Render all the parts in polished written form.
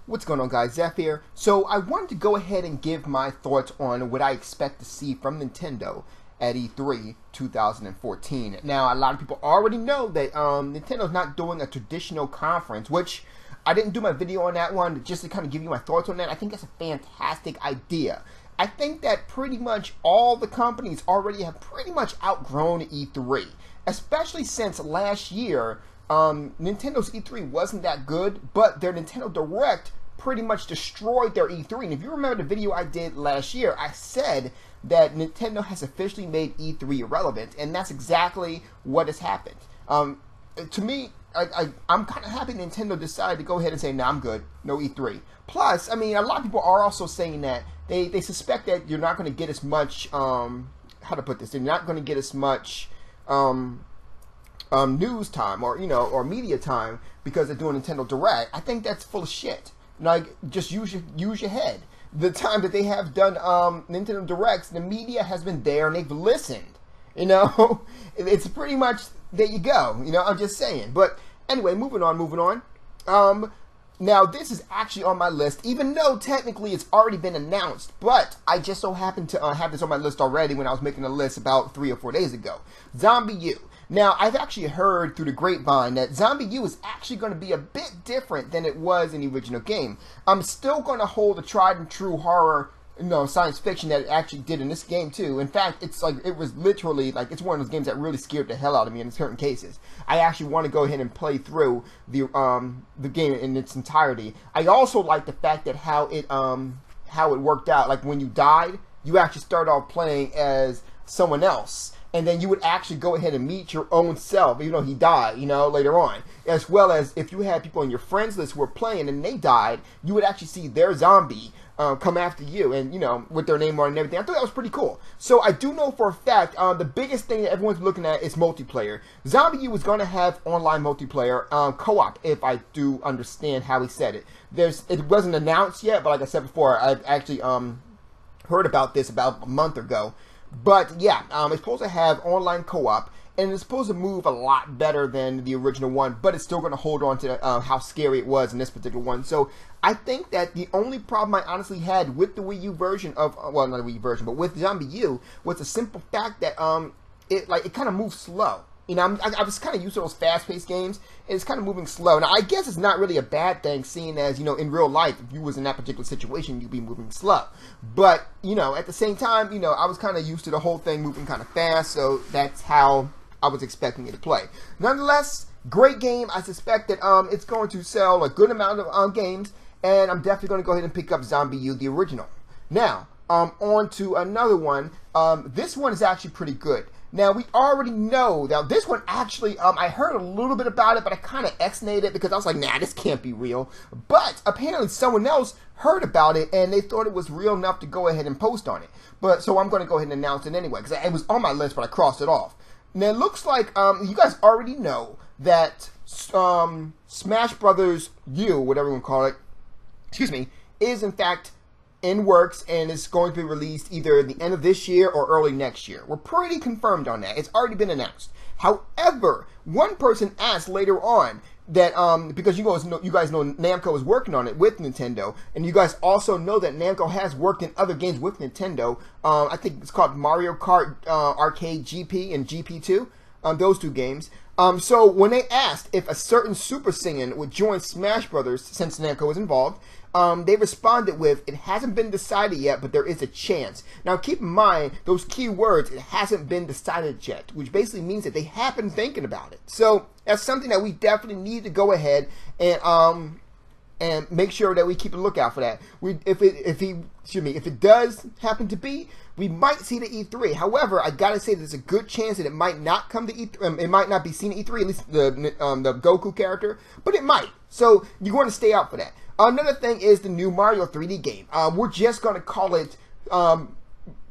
What's going on, guys? Zeph here. So I wanted to go ahead and give my thoughts on what I expect to see from Nintendo at E3 2014. Now, a lot of people already know that Nintendo's not doing a traditional conference, which I didn't do my video on that one just to kind of give you my thoughts on that. I think that's a fantastic idea. I think that pretty much all the companies already have pretty much outgrown E3, especially since last year. Nintendo's E3 wasn't that good, but their Nintendo Direct pretty much destroyed their E3. And if you remember the video I did last year, I said that Nintendo has officially made E3 irrelevant, and that's exactly what has happened. To me, I'm kind of happy Nintendo decided to go ahead and say, nah, I'm good, no E3. Plus, I mean, a lot of people are also saying that they suspect that you're not going to get as much, how to put this, they're not going to get as much, news time or media time because they're doing Nintendo Direct. I think that's full of shit. Like, just use your head. The time that they have done Nintendo Directs, the media has been there and they've listened. You know, it's pretty much there you go. You know, I'm just saying. But anyway, moving on. Now this is actually on my list, even though technically it's already been announced. But I just so happened to have this on my list already when I was making a list about 3 or 4 days ago. ZombiU. Now, I've actually heard through the grapevine that ZombiU is actually going to be a bit different than it was in the original game. I'm still going to hold the tried and true horror, science fiction that it actually did in this game too. In fact, it's like it was literally like it's one of those games that really scared the hell out of me in certain cases. I actually want to go ahead and play through the game in its entirety. I also like the fact that how it worked out. Like when you died, you actually start off playing as someone else. And then you would actually go ahead and meet your own self, even though he died, later on. As well as if you had people on your friends list who were playing and they died, you would actually see their zombie come after you and, with their name on and everything. I thought that was pretty cool. So I do know for a fact, the biggest thing that everyone's looking at is multiplayer. ZombiU is going to have online multiplayer, co-op, if I do understand how he said it. It wasn't announced yet, but like I said before, I've actually heard about this about a month ago. But yeah, it's supposed to have online co-op, and it's supposed to move a lot better than the original one, but it's still going to hold on to how scary it was in this particular one. So I think that the only problem I honestly had with the Wii U version of, well, not the Wii U version, but with ZombiU was the simple fact that it kind of moves slow. I was kind of used to those fast-paced games, and it's kind of moving slow. Now, I guess it's not really a bad thing, seeing as, in real life, if you was in that particular situation, you'd be moving slow. But, at the same time, I was kind of used to the whole thing moving kind of fast, so that's how I was expecting it to play. Nonetheless, great game. I suspect that it's going to sell a good amount of games, and I'm definitely going to go ahead and pick up ZombiU, the original. Now, on to another one. This one is actually pretty good. Now, we already know, now this one actually, I heard a little bit about it, but I kind of exnated it because I was like, nah, this can't be real. But apparently someone else heard about it and they thought it was real enough to go ahead and post on it. So I'm going to go ahead and announce it anyway because it was on my list, but I crossed it off. Now, it looks like you guys already know that Smash Brothers U, whatever you want to call it, is in fact in works and is going to be released either at the end of this year or early next year. We're pretty confirmed on that. It's already been announced. However, one person asked later on that because you guys know Namco is working on it with Nintendo, and you guys also know that Namco has worked in other games with Nintendo. I think it's called Mario Kart Arcade GP and GP2. Those two games. So when they asked if a certain Super Saiyan would join Smash Brothers, since Namco is involved, they responded with, it hasn't been decided yet, but there is a chance. Now keep in mind, those key words, it hasn't been decided yet, which basically means that they have been thinking about it. So that's something that we definitely need to go ahead and make sure that we keep a lookout for that. If it does happen to be, we might see the E3. However, I gotta say there's a good chance that it might not come to E3. It might not be seen at E3, at least the Goku character, but it might. So you want to stay out for that. Another thing is the new Mario 3D game. We're just gonna call it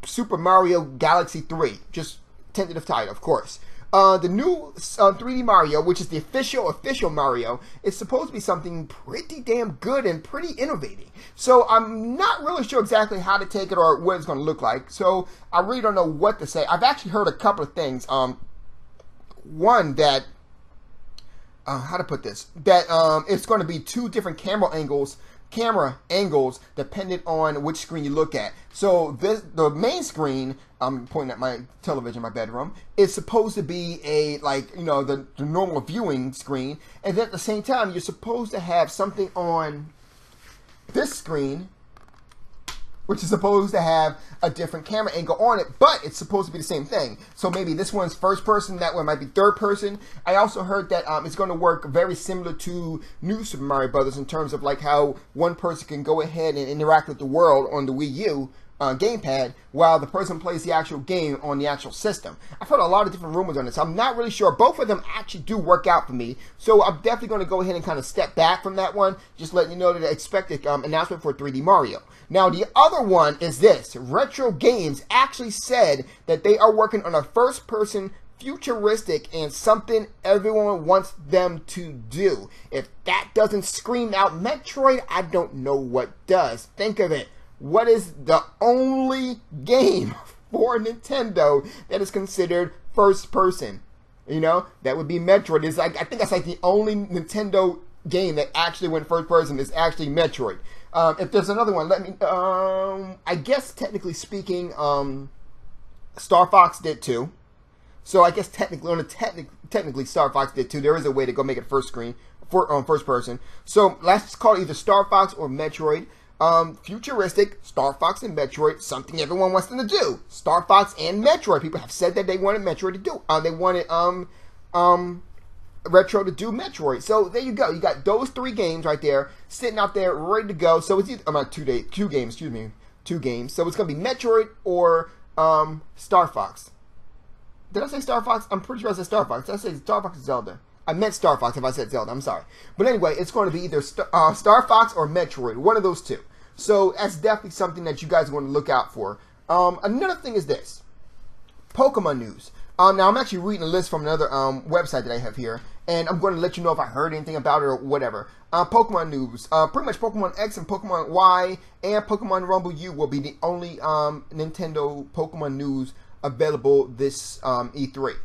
Super Mario Galaxy 3, just tentative title, of course. The new 3D Mario, which is the official Mario, is supposed to be something pretty damn good and pretty innovative. So I'm not really sure exactly how to take it or what it's going to look like. So I really don't know what to say. I've actually heard a couple of things. One, that how to put this, that it's going to be two different camera angles depending on which screen you look at. So the main screen, I'm pointing at my television in my bedroom, is supposed to be a, like, you know, the normal viewing screen, and then at the same time you're supposed to have something on this screen which is supposed to have a different camera angle on it, but it's supposed to be the same thing. So maybe this one's first person, that one might be third person. I also heard that it's going to work very similar to New Super Mario Brothers in terms of like how one person can go ahead and interact with the world on the Wii U gamepad while the person plays the actual game on the actual system. I've heard a lot of different rumors on this. I'm not really sure. Both of them actually do work out for me, so I'm definitely going to go ahead and kind of step back from that one, just letting you know that I expect an announcement for 3D Mario. Now, the other one is this. Retro Games actually said that they are working on a first-person futuristic and something everyone wants them to do. If that doesn't scream out Metroid, I don't know what does. Think of it. What is the only game for Nintendo that is considered first-person? You know, that would be Metroid. It's like, I think that's like the only Nintendo game that actually went first-person is actually Metroid. If there's another one, let me, I guess technically speaking, Star Fox did too. So I guess technically Star Fox did too. There is a way to go make it first person. So let's just call it either Star Fox or Metroid. Futuristic, Star Fox and Metroid, something everyone wants them to do. Star Fox and Metroid. People have said that they wanted Metroid to do. They wanted, Retro to do Metroid. So there you go. You got those three games right there sitting out there ready to go. So it's either two games. So it's gonna be Metroid or Star Fox. Did I say Star Fox? I'm pretty sure I said Star Fox. Did I say Star Fox or Zelda? I meant Star Fox if I said Zelda. I'm sorry. But anyway, it's going to be either Star Fox or Metroid. One of those two. So that's definitely something that you guys want to look out for. Another thing is this. Pokemon news. Now, I'm actually reading a list from another website that I have here, and I'm going to let you know if I heard anything about it or whatever. Pokemon news. Pretty much Pokemon X and Pokemon Y and Pokemon Rumble U will be the only Nintendo Pokemon news available this E3.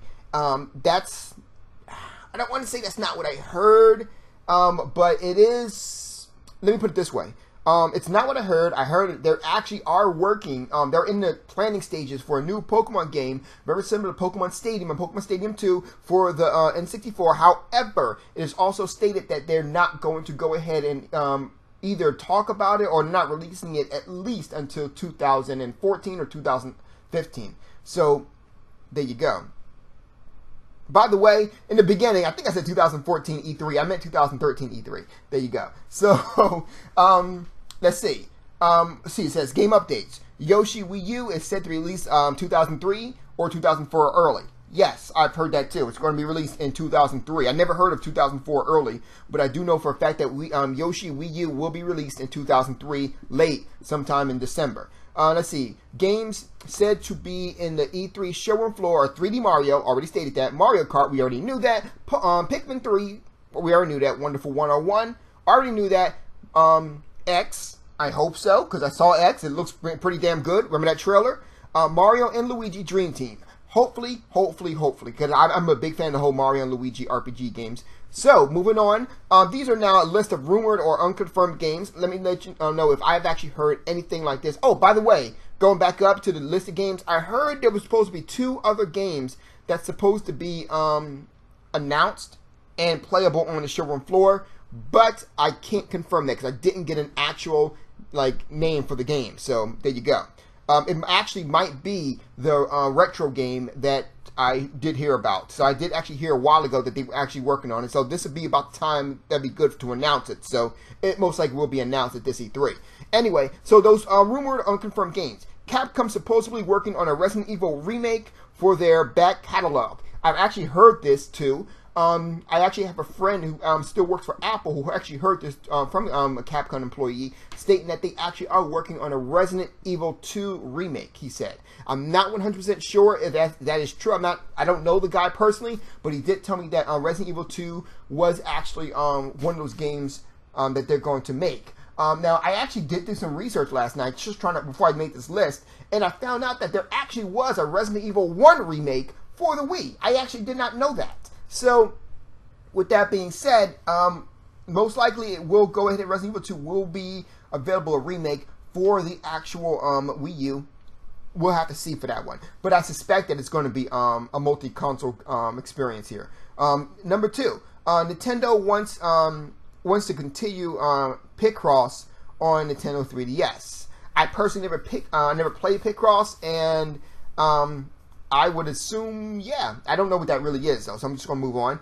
That's... I don't want to say that's not what I heard, but it is... Let me put it this way. It's not what I heard. I heard they actually are working. They're in the planning stages for a new Pokemon game, very similar to Pokemon Stadium and Pokemon Stadium 2 for the N64. However, it is also stated that they're not going to go ahead and either talk about it or not releasing it at least until 2014 or 2015. So, there you go. By the way, in the beginning, I think I said 2014 E3. I meant 2013 E3. There you go. So, let's see. It says game updates. Yoshi Wii U is set to release 2003 or 2004 early. Yes, I've heard that too. It's going to be released in 2003. I never heard of 2004 early, but I do know for a fact that Yoshi Wii U will be released in 2003 late, sometime in December. Let's see. Games said to be in the E3 showroom floor are 3D Mario, already stated that. Mario Kart, we already knew that. Pikmin 3, we already knew that. Wonderful 101, already knew that. X, I hope so, because I saw X. It looks pretty damn good. Remember that trailer? Mario and Luigi Dream Team. Hopefully, because I'm a big fan of the whole Mario and Luigi RPG games. So, moving on. These are now a list of rumored or unconfirmed games. Let me let you know if I've actually heard anything like this. Oh, by the way, going back up to the list of games, I heard there was supposed to be 2 other games that's supposed to be announced and playable on the showroom floor, but I can't confirm that because I didn't get an actual name for the game. So, there you go. It actually might be the retro game that I did hear about. So I did actually hear a while ago that they were actually working on it. So this would be about the time that'd be good to announce it. So it most likely will be announced at this E3. Anyway, so those rumored unconfirmed games. Capcom supposedly working on a Resident Evil remake for their back catalog. I've actually heard this too. I actually have a friend who still works for Apple who actually heard this from a Capcom employee stating that they actually are working on a Resident Evil 2 remake, he said. I'm not 100% sure if that is true. I don't know the guy personally, but he did tell me that Resident Evil 2 was actually one of those games that they're going to make. Now, I actually did do some research last night, just trying to, before I made this list, and I found out that there actually was a Resident Evil 1 remake for the Wii. I actually did not know that. So, with that being said, most likely it will go ahead and Resident Evil 2 will be available, a remake for the actual Wii U. We'll have to see for that one. But I suspect that it's going to be a multi-console experience here. Number 2, Nintendo wants to continue Picross on Nintendo 3DS. I personally never played Picross, and I would assume, yeah, I don't know what that really is though, so I'm just gonna move on.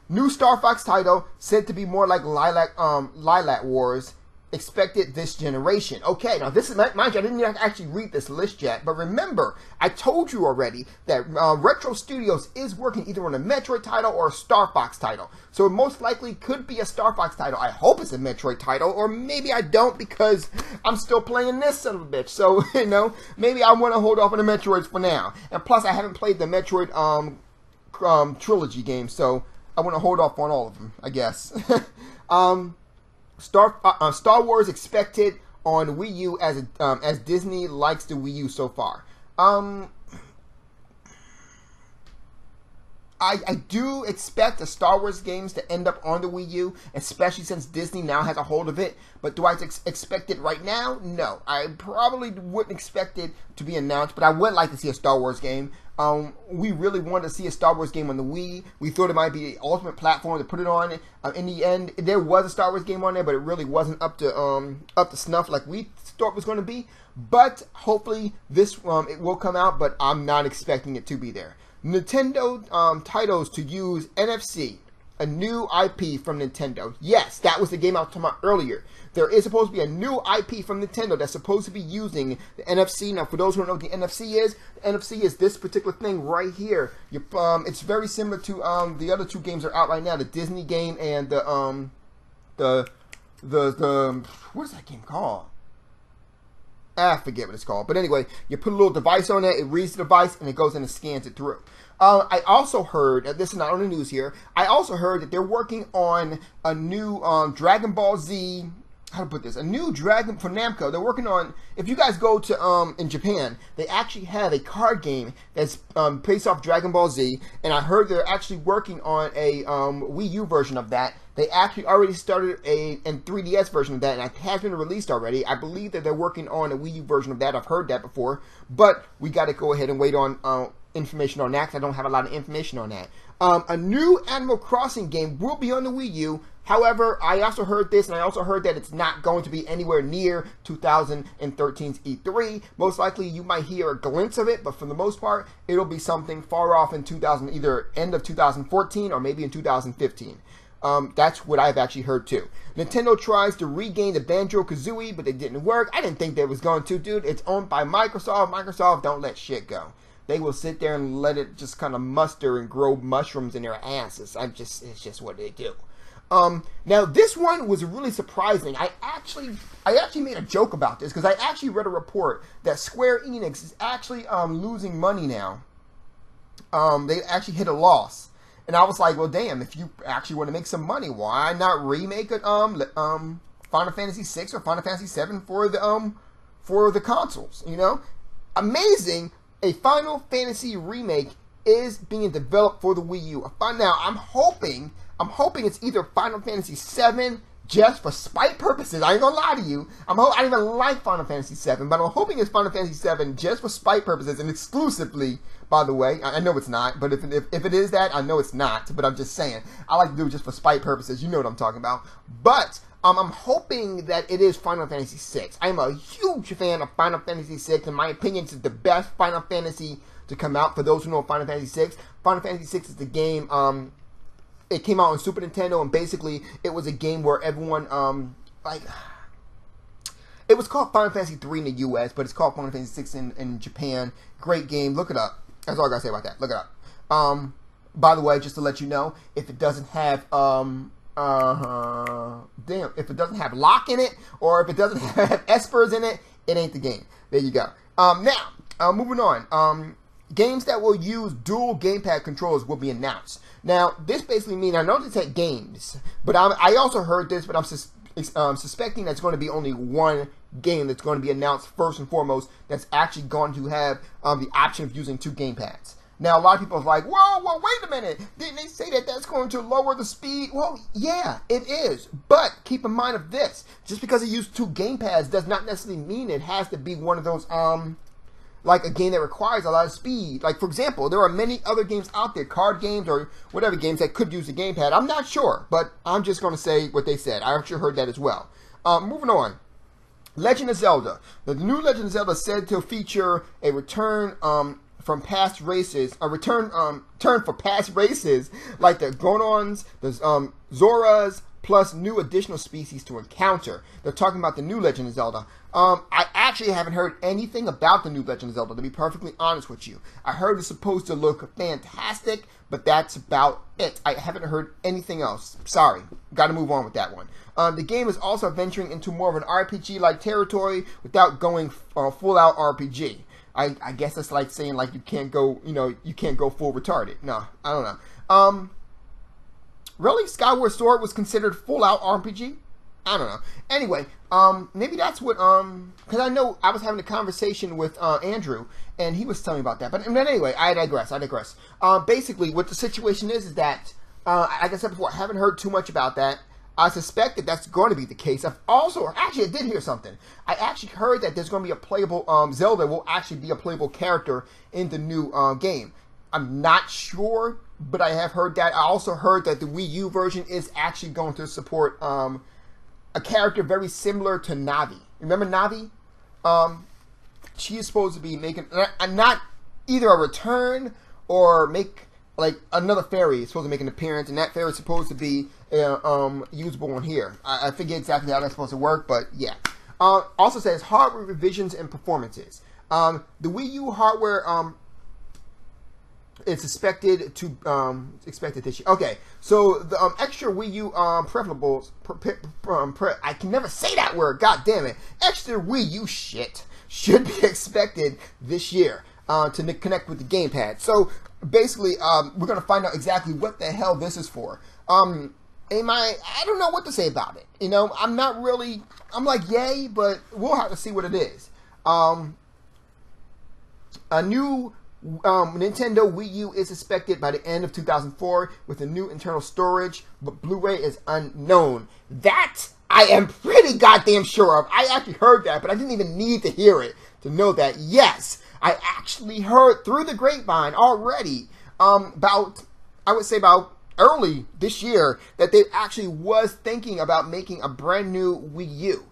New Star Fox title said to be more like Lilac Wars, expected this generation. Okay, now this is, mind you, I didn't actually read this list yet, but remember, I told you already that Retro Studios is working either on a Metroid title or a Star Fox title. So it most likely could be a Star Fox title. I hope it's a Metroid title, or maybe I don't because I'm still playing this son of a bitch. So, you know, maybe I want to hold off on the Metroids for now. And plus, I haven't played the Metroid trilogy game, so I want to hold off on all of them, I guess. Star Wars expected on Wii U as Disney likes the Wii U so far. I do expect the Star Wars games to end up on the Wii U, especially since Disney now has a hold of it. But do I expect it right now? No. I probably wouldn't expect it to be announced, but I would like to see a Star Wars game. We really wanted to see a Star Wars game on the Wii. We thought it might be the ultimate platform to put it on. In the end, there was a Star Wars game on there, but it really wasn't up to snuff like we thought it was going to be. But hopefully this it will come out, but I'm not expecting it to be there. Nintendo titles to use NFC, a new IP from Nintendo. Yes, that was the game I was talking about earlier. There is supposed to be a new IP from Nintendo that's supposed to be using the NFC. Now, for those who don't know what the NFC is this particular thing right here. It's very similar to the other two games that are out right now, the Disney game and the what is that game called? I forget what it's called. But anyway, you put a little device on it, it reads the device, and it goes in and scans it through. I also heard, this is not on the news here, I also heard that they're working on a new Dragon Ball Z, how to put this, a new Dragon, for Namco, they're working on, if you guys go to, in Japan, they actually have a card game that's based off Dragon Ball Z, and I heard they're actually working on a Wii U version of that. They actually already started a 3DS version of that, and it has been released already. I believe that they're working on a Wii U version of that. I've heard that before, but we got to go ahead and wait on information on that, because I don't have a lot of information on that. A new Animal Crossing game will be on the Wii U. However, I also heard this, and I also heard that it's not going to be anywhere near 2013's E3. Most likely, you might hear a glimpse of it, but for the most part, it'll be something far off in either end of 2014 or maybe in 2015. That's what I've actually heard too. Nintendo tries to regain the Banjo-Kazooie, but it didn't work. I didn't think they was going to, dude. It's owned by Microsoft. Microsoft don't let shit go. They will sit there and let it just kind of muster and grow mushrooms in their asses. It's just what they do. Now this one was really surprising. I actually made a joke about this because I actually read a report that Square Enix is actually losing money now. They actually hit a loss. And I was like, well, damn, if you actually want to make some money, why not remake it, Final Fantasy VI or Final Fantasy VII for the consoles, you know? Amazing, a Final Fantasy remake is being developed for the Wii U. Now, I'm hoping it's either Final Fantasy VII just for spite purposes. I ain't gonna lie to you. I don't even like Final Fantasy VII, but I'm hoping it's Final Fantasy VII just for spite purposes and exclusively. By the way, I know it's not, but if it is that, I know it's not. But I'm just saying, I like to do it just for spite purposes. You know what I'm talking about. But I'm hoping that it is Final Fantasy VI. I'm a huge fan of Final Fantasy VI. In my opinion, it's the best Final Fantasy to come out. For those who know Final Fantasy VI, Final Fantasy VI is the game. It came out on Super Nintendo, and basically it was a game where everyone it was called Final Fantasy 3 in the US, but it's called Final Fantasy 6 in Japan. Great game. Look it up. That's all I gotta say about that. Look it up. By the way, just to let you know, if it doesn't have if it doesn't have lock in it, or if it doesn't have espers in it, it ain't the game. There you go. Now, moving on. Games that will use dual gamepad controllers will be announced. Now, this basically means, I know they say games, but I also heard this, but I'm suspecting that's going to be only one game that's going to be announced first and foremost that's actually going to have the option of using two gamepads. Now, a lot of people are like, whoa, wait a minute. Didn't they say that that's going to lower the speed? Well, yeah, it is. But keep in mind of this. Just because it used 2 gamepads does not necessarily mean it has to be one of those, like a game that requires a lot of speed. Like, for example, there are many other games out there, card games or whatever games that could use a gamepad. I'm not sure, but I'm just going to say what they said. I actually heard that as well. Moving on. Legend of Zelda. The new Legend of Zelda is said to feature a return from past races, a return for past races like the Gonons, the Zoras, plus new additional species to encounter. They're talking about the new Legend of Zelda. I actually haven't heard anything about the new Legend of Zelda, to be perfectly honest with you. I heard it's supposed to look fantastic, but that's about it. I haven't heard anything else. Sorry. Got to move on with that one. The game is also venturing into more of an RPG-like territory without going full-out RPG. I guess it's like saying like you can't go full retarded. No, I don't know. Really, Skyward Sword was considered full-out RPG? I don't know. Anyway, maybe that's what, because I know I was having a conversation with Andrew, and he was telling me about that. But anyway, I digress. Basically, what the situation is that, like I said before, I haven't heard too much about that. I suspect that that's going to be the case. I did hear something. I actually heard that there's going to be a playable, Zelda will actually be a playable character in the new game. I'm not sure, but I have heard that. I also heard that the Wii U version is actually going to support a character very similar to Navi. Remember Navi? She is supposed to be making, not either a return or make, like, another fairy is supposed to make an appearance, and that fairy is supposed to be usable on here. I forget exactly how that's supposed to work, but yeah. Also says hardware revisions and performances. The Wii U hardware it's expected this year. Okay, so the extra Wii U peripherals, I can never say that word. God damn it! Extra Wii U shit should be expected this year to connect with the gamepad. So basically, we're gonna find out exactly what the hell this is for. I don't know what to say about it. You know, I'm like yay, but we'll have to see what it is. A new Nintendo Wii U is expected by the end of 2004 with a new internal storage, but Blu-ray is unknown. That I am pretty goddamn sure of. I actually heard that, but I didn't even need to hear it to know that. Yes, I actually heard through the grapevine already about early this year that they actually was thinking about making a brand new Wii U.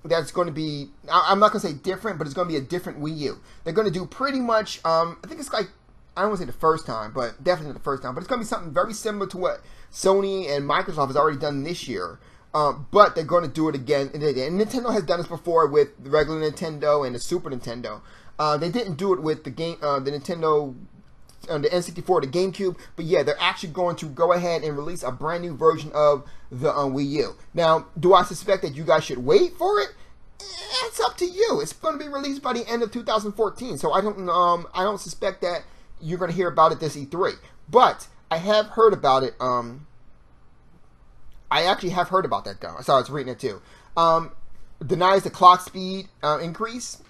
That's going to be, I'm not going to say different, but it's going to be a different Wii U. They're going to do pretty much, I think it's like, I don't want to say the first time, but definitely the first time. But it's going to be something very similar to what Sony and Microsoft has already done this year. But they're going to do it again. And Nintendo has done this before with the regular Nintendo and the Super Nintendo. They didn't do it with the Nintendo, the N64, the GameCube, but yeah, they're actually going to go ahead and release a brand new version of the Wii U. Now, do I suspect that you guys should wait for it? It's up to you. It's going to be released by the end of 2014, so I don't suspect that you're going to hear about it this E3. But I have heard about it. I actually have heard about that though. So I was reading it too. Denies the clock speed increase.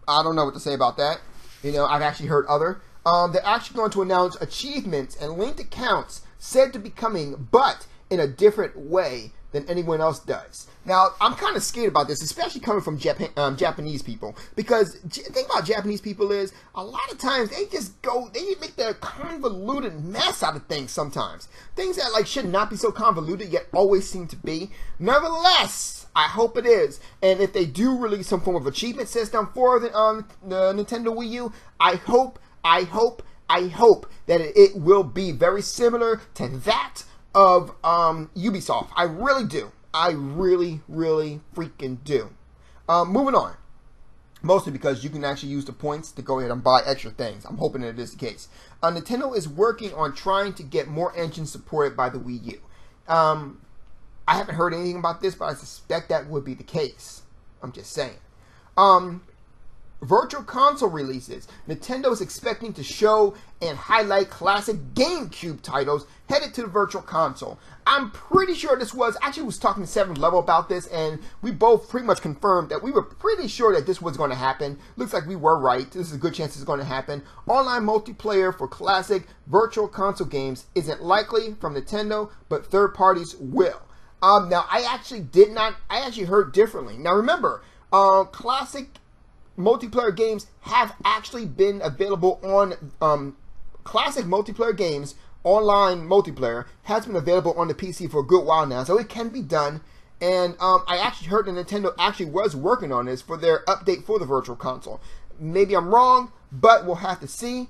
I don't know what to say about that. You know, I've actually heard other. They're actually going to announce achievements and linked accounts said to be coming, but in a different way than anyone else does. Now, I'm kind of scared about this, especially coming from Japanese people, because the thing about Japanese people is a lot of times they make the convoluted mess out of things sometimes. Things that like should not be so convoluted yet always seem to be. Nevertheless, I hope it is. And if they do release some form of achievement system for the Nintendo Wii U, I hope that it will be very similar to that of Ubisoft. I really do. I really freaking do. Moving on. Mostly because you can actually use the points to go ahead and buy extra things. I'm hoping that it is the case. Nintendo is working on trying to get more engines supported by the Wii U. I haven't heard anything about this, but I suspect that would be the case. I'm just saying. Virtual console releases. Nintendo is expecting to show and highlight classic GameCube titles headed to the Virtual Console. I'm pretty sure this was, actually was talking to 7th Level about this, and we both pretty much confirmed that we were pretty sure that this was going to happen. Looks like we were right. This is a good chance it's going to happen. Online multiplayer for classic Virtual Console games isn't likely from Nintendo, but third parties will. Now, I actually heard differently. Now, remember, classic multiplayer games have actually been available on classic multiplayer games. Online multiplayer has been available on the PC for a good while now, so it can be done. And I actually heard that Nintendo actually was working on this for their update for the Virtual Console. Maybe I'm wrong, but we'll have to see.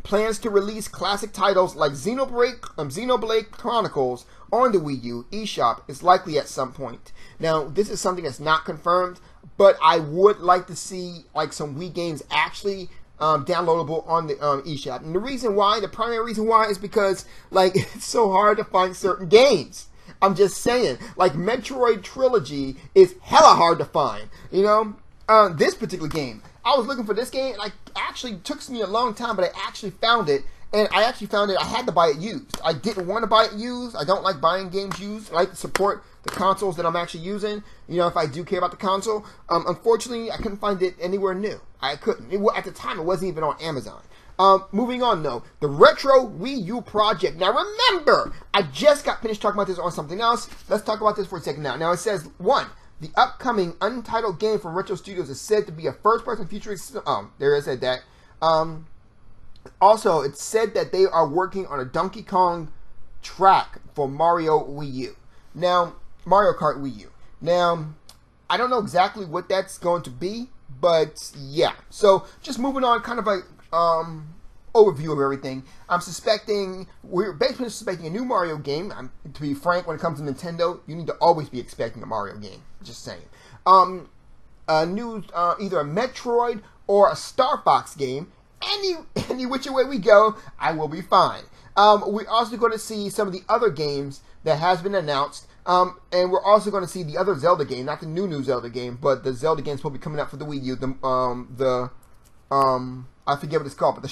Plans to release classic titles like Xenoblade Chronicles on the Wii U eShop is likely at some point. Now, this is something that's not confirmed, but I would like to see like some Wii games actually downloadable on the eShop. And the primary reason why is because like it's so hard to find certain games. I'm just saying, like Metroid Trilogy is hella hard to find. You know, this particular game, I was looking for this game, and actually took me a long time, but I actually found it. And I actually found it, I had to buy it used. I didn't want to buy it used. I don't like buying games used. I like to support the consoles that I'm actually using, you know, if I do care about the console. Unfortunately, I couldn't find it anywhere new. I couldn't. At the time, it wasn't even on Amazon. Moving on, though. The Retro Wii U project. Now, remember, I just got finished talking about this on something else. Let's talk about this for a second now. Now, it says, 1. The upcoming untitled game from Retro Studios is said to be a first-person futuristic... there it said that. Also, it's said that they are working on a Donkey Kong track for Mario Wii U. Now, Mario Kart Wii U. Now, I don't know exactly what that's going to be, but yeah. So, just moving on, kind of a overview of everything. We're basically suspecting a new Mario game. To be frank, when it comes to Nintendo, you need to always be expecting a Mario game. Just saying. A new, either a Metroid or a Star Fox game. Any which way we go, I will be fine. We're also going to see some of the other games that has been announced. And we're also going to see the other Zelda game, not the new Zelda game, but the Zelda game's supposed to be coming out for the Wii U. I forget what it's called, but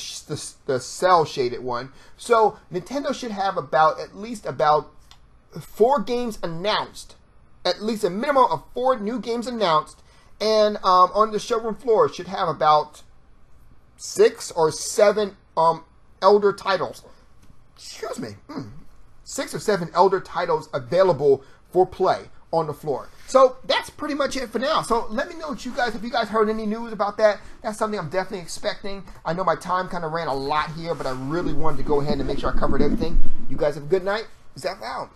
the cell shaded one. So Nintendo should have at least 4 games announced, at least a minimum of 4 new games announced, and on the showroom floor should have about 6 or 7 elder titles. Excuse me. 6 or 7 elder titles available for play on the floor. So that's pretty much it for now. So let me know if you guys heard any news about that. That's something I'm definitely expecting. I know my time kind of ran a lot here, but I really wanted to go ahead and make sure I covered everything. You guys have a good night. Zeph out.